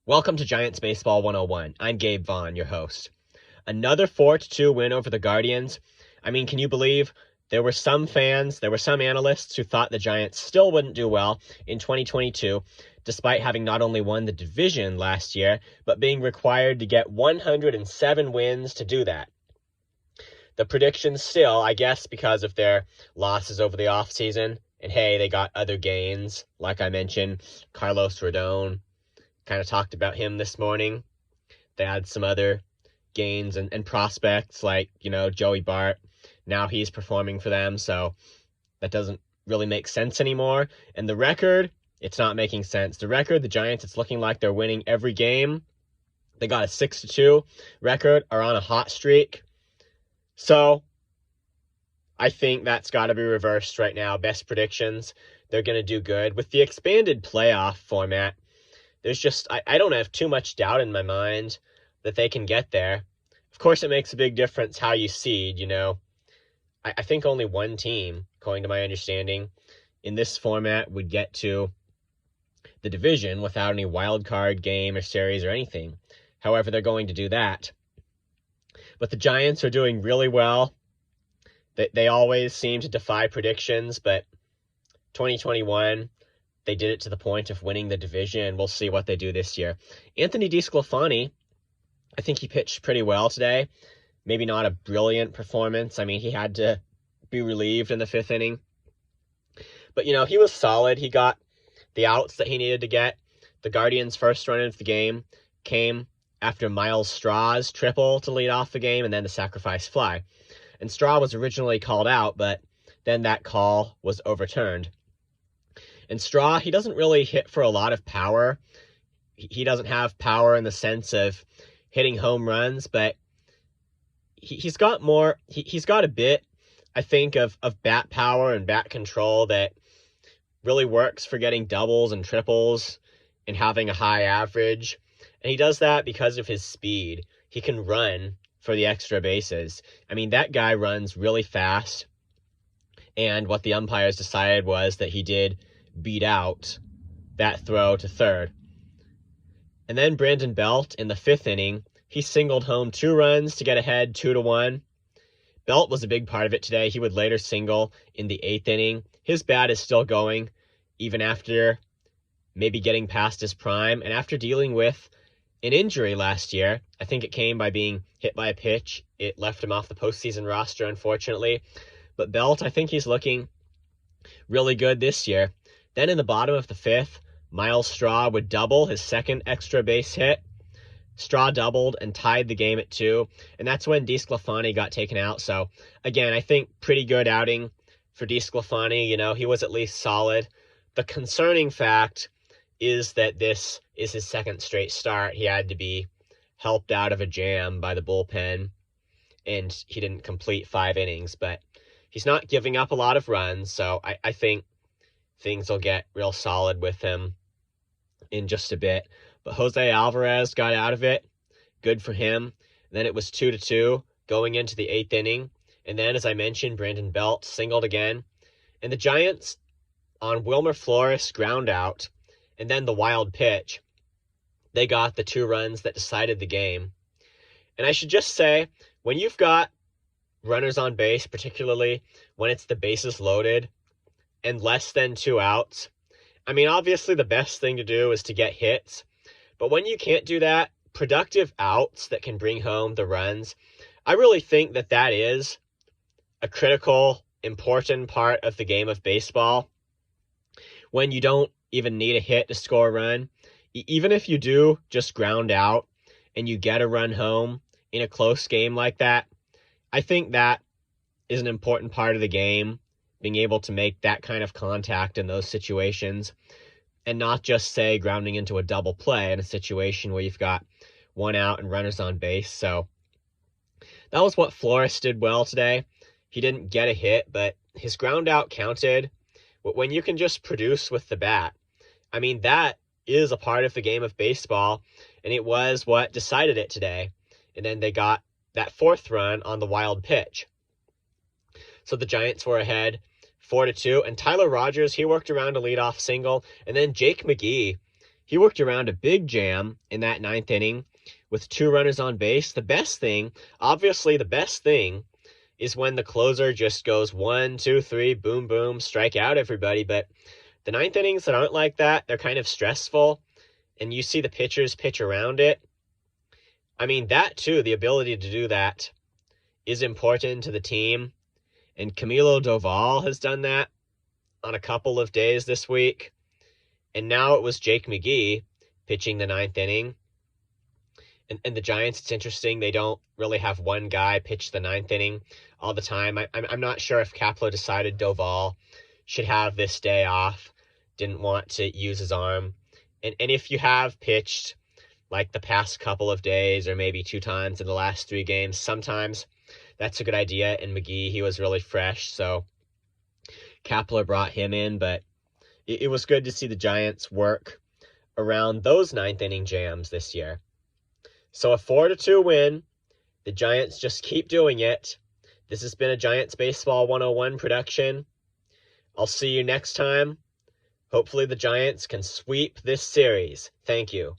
Welcome to Giants Baseball 101. I'm Gabe Vaughn, your host. Another 4-2 win over the Guardians. I mean, can you believe there were some analysts who thought the Giants still wouldn't do well in 2022, despite having not only won the division last year, but being required to get 107 wins to do that. The predictions still, I guess because of their losses over the offseason, and hey, they got other gains, like I mentioned, Carlos Rodon. Kind of talked about him this morning. They had some other gains and prospects like, Joey Bart. Now he's performing for them, so that doesn't really make sense anymore. And the record, it's not making sense. The record, the Giants, it's looking like they're winning every game. They got a 6-2 record, are on a hot streak. So I think that's got to be reversed right now. Best predictions, they're going to do good. With the expanded playoff format, there's just, I don't have too much doubt in my mind that they can get there. Of course, it makes a big difference how you seed, I think only one team, according to my understanding, in this format would get to the division without any wild card game or series or anything. However, they're going to do that. But the Giants are doing really well. They always seem to defy predictions, but 2021... they did it to the point of winning the division. We'll see what they do this year. Anthony DeSclafani, I think he pitched pretty well today. Maybe not a brilliant performance. I mean, he had to be relieved in the fifth inning. But, he was solid. He got the outs that he needed to get. The Guardians' first run into the game came after Miles Straw's triple to lead off the game and then the sacrifice fly. And Straw was originally called out, but then that call was overturned. And Straw, he doesn't really hit for a lot of power. He doesn't have power in the sense of hitting home runs, but he's got more. He's got a bit, I think, of bat power and bat control that really works for getting doubles and triples and having a high average. And he does that because of his speed. He can run for the extra bases. I mean, that guy runs really fast. And what the umpires decided was that he did beat out that throw to third. And then Brandon Belt in the fifth inning, he singled home 2 runs to get ahead 2-1. Belt was a big part of it today. He would later single in the 8th inning. His bat is still going, even after maybe getting past his prime. And after dealing with an injury last year, I think it came by being hit by a pitch. It left him off the postseason roster, unfortunately. But Belt, I think he's looking really good this year. Then in the bottom of the 5th, Miles Straw would double his second extra base hit. Straw doubled and tied the game at 2, and that's when DeSclafani got taken out. So, again, I think pretty good outing for DeSclafani. He was at least solid. The concerning fact is that this is his second straight start. He had to be helped out of a jam by the bullpen, and he didn't complete 5 innings, but he's not giving up a lot of runs, so I think things will get real solid with him in just a bit. But Jose Alvarez got out of it. Good for him. Then it was 2-2 going into the 8th inning. And then, as I mentioned, Brandon Belt singled again. And the Giants, on Wilmer Flores' ground out, and then the wild pitch, they got the 2 runs that decided the game. And I should just say, when you've got runners on base, particularly when it's the bases loaded, and less than 2 outs, I mean, obviously the best thing to do is to get hits. But when you can't do that, productive outs that can bring home the runs, I really think that is a critical, important part of the game of baseball. When you don't even need a hit to score a run, even if you do just ground out and you get a run home in a close game like that, I think that is an important part of the game. Being able to make that kind of contact in those situations and not just, say, grounding into a double play in a situation where you've got 1 out and runners on base. So that was what Flores did well today. He didn't get a hit, but his ground out counted. When you can just produce with the bat, I mean, that is a part of the game of baseball, and it was what decided it today. And then they got that 4th run on the wild pitch. So the Giants were ahead 4-2, and Tyler Rogers, he worked around a leadoff single, and then Jake McGee, He worked around a big jam in that ninth inning with 2 runners on base. Obviously the best thing, is when the closer just goes 1, 2, 3, boom, boom, strike out everybody. But the ninth innings that aren't like that, they're kind of stressful, and you see the pitchers pitch around it. I mean, that too, the ability to do that is important to the team. And Camilo Doval has done that on a couple of days this week. And now it was Jake McGee pitching the ninth inning. And the Giants, it's interesting, they don't really have one guy pitch the ninth inning all the time. I'm not sure if Kapler decided Doval should have this day off, didn't want to use his arm. And if you have pitched like the past couple of days or maybe 2 times in the last 3 games, sometimes that's a good idea. And McGee, he was really fresh, so Kapler brought him in. But it was good to see the Giants work around those ninth inning jams this year. So a 4-2 win. The Giants just keep doing it. This has been a Giants Baseball 101 production. I'll see you next time. Hopefully the Giants can sweep this series. Thank you.